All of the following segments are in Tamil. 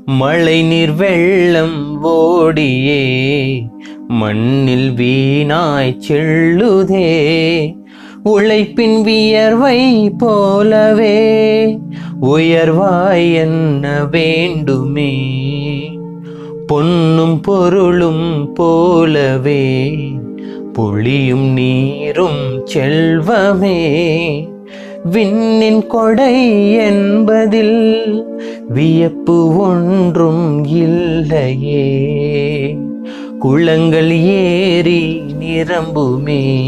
மழை நீர் வெள்ளம் ஓடியே மண்ணில் வீணாய் செல்லுதே. உழைப்பின் வியர்வை போலவே உயர்வாய் என்ன வேண்டுமே. பொன்னும் பொருளும் போலவே பொழியும் நீரும் செல்வமே. விண்ணின் கொடை என்பதில் வியப்பு ஒன்றும் இல்லையே. குளங்கள் ஏறி நிரம்புமே,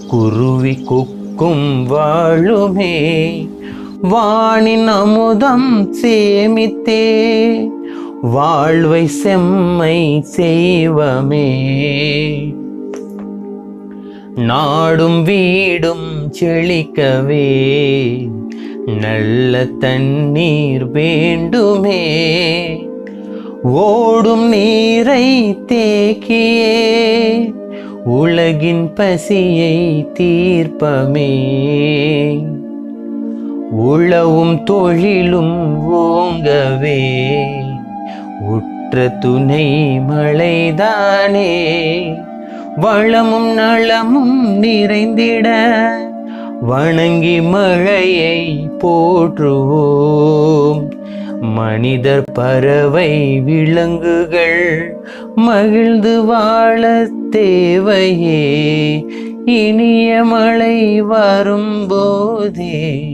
குருவி கொக்கும் வாழுமே. வானின் அமுதம் சேமித்தே வாழ்வை செம்மை செய்வமே. நாடும் வீடும் செழிக்கவே நல்ல தண்ணீர் வேண்டுமே. ஓடும் நீரை தேக்கியே உலகின் பசியை தீர்ப்பமே. உழவும் தொழிலும் ஓங்கவே உற்ற துணை மழைதானே. வளமும் நலமும் நிறைந்திட வணங்கி மழையை போற்றுவோம். மனிதர் பறவை விலங்குகள் மகிழ்ந்து வாழ தேவையே. இனிய மழை வரும்போதே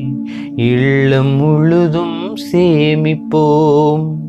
இல்லம் முழுதும் சேமிப்போம்.